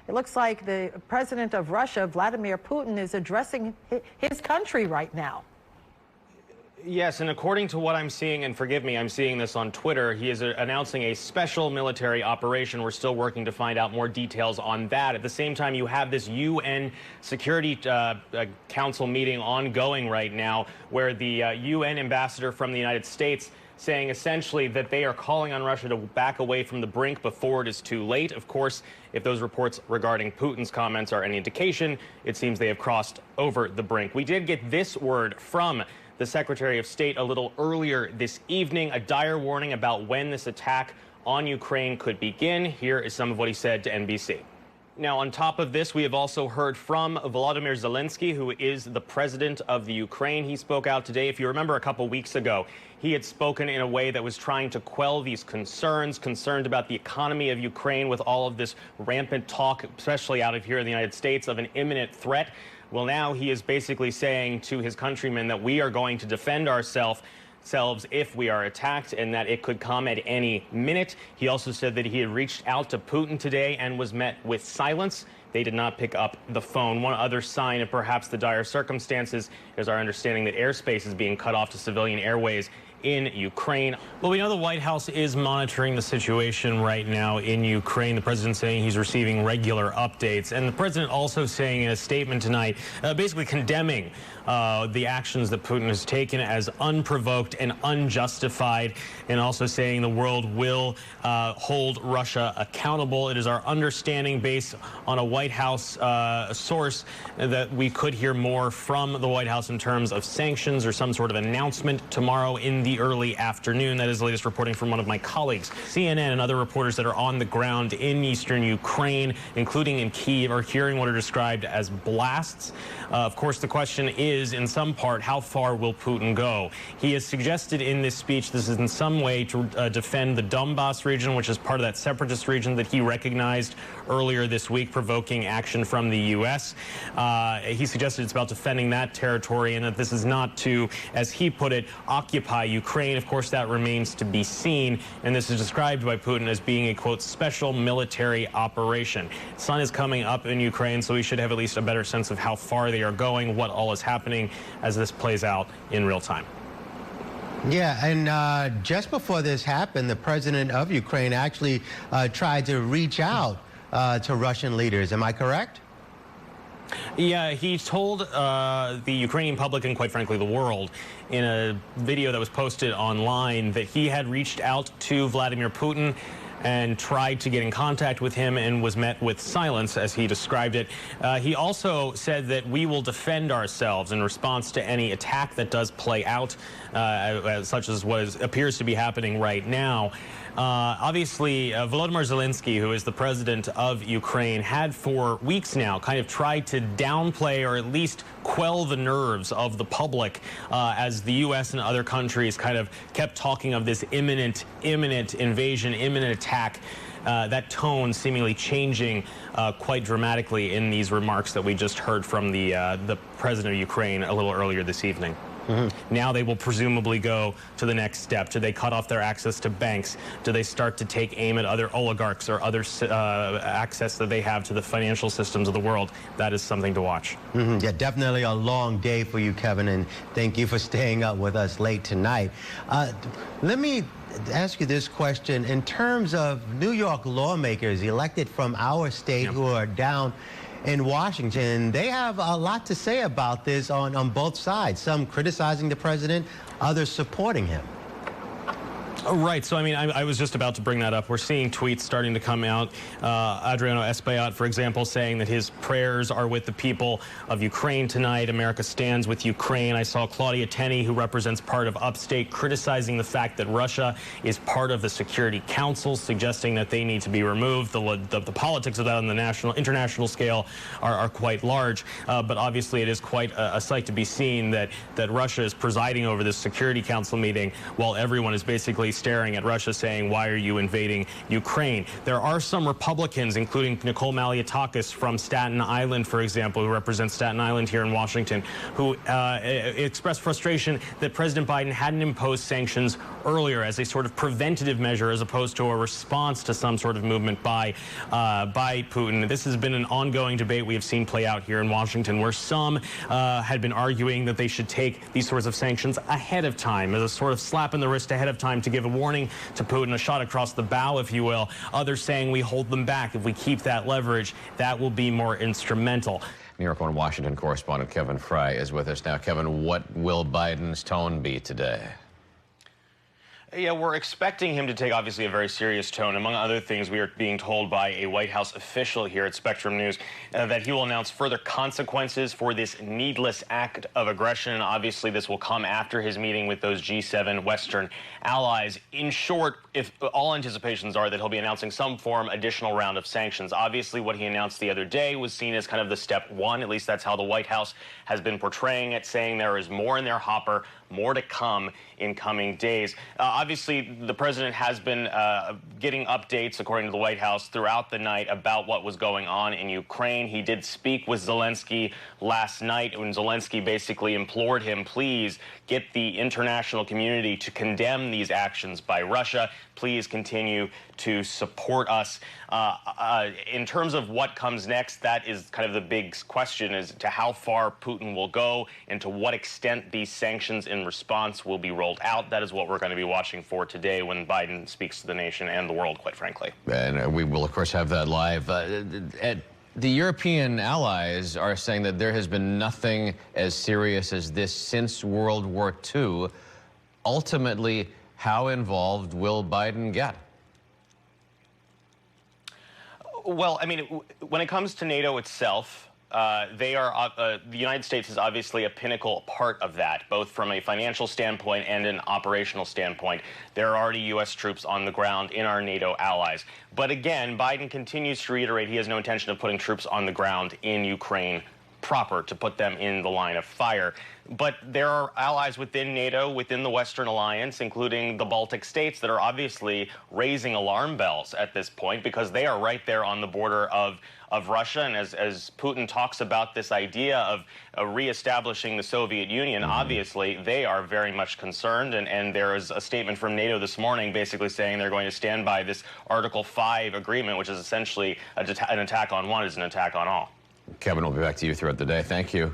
It looks like the president of Russia, Vladimir Putin, is addressing his country right now. Yes, and according to what I'm seeing, and forgive me, I'm seeing this on Twitter, he is announcing a special military operation. We're still working to find out more details on that. At the same time, you have this UN Security Council meeting ongoing right now, where the UN ambassador from the United States saying essentially that they are calling on Russia to back away from the brink before it is too late. Of course, if those reports regarding Putin's comments are any indication, it seems they have crossed over the brink. We did get this word from the Secretary of State a little earlier this evening, a dire warning about when this attack on Ukraine could begin. Here is some of what he said to NBC. Now, on top of this, we have also heard from Volodymyr Zelensky, who is the president of the Ukraine. He spoke out today. If you remember a couple weeks ago, he had spoken in a way that was trying to quell these concerns, concerned about the economy of Ukraine with all of this rampant talk, especially out of here in the United States, of an imminent threat. Well, now he is basically saying to his countrymen that we are going to defend ourselves if we are attacked, and that it could come at any minute. He also said that he had reached out to Putin today and was met with silence. They did not pick up the phone. One other sign of perhaps the dire circumstances is our understanding that airspace is being cut off to civilian airways in Ukraine. Well, we know the White House is monitoring the situation right now in Ukraine. The president saying he's receiving regular updates. And the president also saying in a statement tonight, basically condemning the actions that Putin has taken as unprovoked and unjustified, and also saying the world will hold Russia accountable. It is our understanding, based on a White House source, that we could hear more from the White House in terms of sanctions or some sort of announcement tomorrow in the early afternoon. That is the latest reporting from one of my colleagues. CNN and other reporters that are on the ground in eastern Ukraine, including in Kyiv, are hearing what are described as blasts. Of course, the question is, in some part, how far will Putin go? He has suggested in this speech this is in some way to defend the Donbas region, which is part of that separatist region that he recognized earlier this week, provoking action from the U.S. He suggested it's about defending that territory, and that this is not to, as he put it, occupy Ukraine. Of course, that remains to be seen, and this is described by Putin as being a, quote, special military operation. Sun is coming up in Ukraine, so we should have at least a better sense of how far they are going, what all is happening as this plays out in real time. Yeah, and just before this happened, the president of Ukraine actually tried to reach out to Russian leaders. Am I correct? Yeah, he told the Ukrainian public, and quite frankly the world, in a video that was posted online, that he had reached out to Vladimir Putin and tried to get in contact with him and was met with silence, as he described it. He also said that we will defend ourselves in response to any attack that does play out, such as what appears to be happening right now. Obviously, Volodymyr Zelensky, who is the president of Ukraine, had for weeks now kind of tried to downplay or at least quell the nerves of the public as the U.S. and other countries kind of kept talking of this imminent invasion, imminent attack. That tone seemingly changing quite dramatically in these remarks that we just heard from the president of Ukraine a little earlier this evening. Mm-hmm. Now they will presumably go to the next step. Do they cut off their access to banks? Do they start to take aim at other oligarchs or other access that they have to the financial systems of the world? That is something to watch. Mm-hmm. Yeah, definitely a long day for you, Kevin, and thank you for staying up with us late tonight. Let me ask you this question. In terms of New York lawmakers elected from our state who are down in Washington, they have a lot to say about this on both sides. Some criticizing the president, others supporting him. Right. So, I mean, I was just about to bring that up. We're seeing tweets starting to come out. Adriano Espaillat, for example, saying that his prayers are with the people of Ukraine tonight. America stands with Ukraine. I saw Claudia Tenney, who represents part of upstate, criticizing the fact that Russia is part of the Security Council, suggesting that they need to be removed. The politics of that on the international scale are quite large. But obviously, it is quite a sight to be seen that Russia is presiding over this Security Council meeting while everyone is basically staring at Russia saying, why are you invading Ukraine? There are some Republicans, including Nicole Maliotakis from Staten Island, for example, who represents Staten Island here in Washington, who expressed frustration that President Biden hadn't imposed sanctions earlier as a sort of preventative measure as opposed to a response to some sort of movement by Putin. This has been an ongoing debate we have seen play out here in Washington, where some had been arguing that they should take these sorts of sanctions ahead of time, as a sort of slap in the wrist ahead of time to give a warning to Putin, a shot across the bow, if you will. Others saying we hold them back. If we keep that leverage, that will be more instrumental. New York and Washington correspondent Kevin Frey is with us now. Kevin, what will Biden's tone be today? Yeah, we're expecting him to take, obviously, a very serious tone. Among other things, we are being told by a White House official here at Spectrum News that he will announce further consequences for this needless act of aggression. Obviously, this will come after his meeting with those G7 Western allies. In short, if all anticipations are that he'll be announcing some form additional round of sanctions. Obviously, what he announced the other day was seen as kind of the step one. At least that's how the White House has been portraying it, saying there is more in their hopper, more to come in coming days. Obviously, the president has been getting updates, according to the White House, throughout the night about what was going on in Ukraine. He did speak with Zelensky last night when Zelensky basically implored him, please get the international community to condemn these actions by Russia. Please continue to support us. In terms of what comes next, that is kind of the big question as to how far Putin will go and to what extent these sanctions in response will be rolled out. That is what we're going to be watching for today when Biden speaks to the nation and the world, quite frankly. And we will, of course, have that live. The European allies are saying that there has been nothing as serious as this since World War II. Ultimately, how involved will Biden get? Well, I mean, when it comes to NATO itself, the United States is obviously a pinnacle part of that, both from a financial standpoint and an operational standpoint. There are already U.S. troops on the ground in our NATO allies. But again, Biden continues to reiterate he has no intention of putting troops on the ground in Ukraine proper to put them in the line of fire. But there are allies within NATO, within the Western Alliance, including the Baltic states, that are obviously raising alarm bells at this point because they are right there on the border of Russia. And as Putin talks about this idea of reestablishing the Soviet Union, obviously they are very much concerned. And there is a statement from NATO this morning basically saying they're going to stand by this Article 5 agreement, which is essentially an attack on one is an attack on all. Kevin, we'll be back to you throughout the day. Thank you.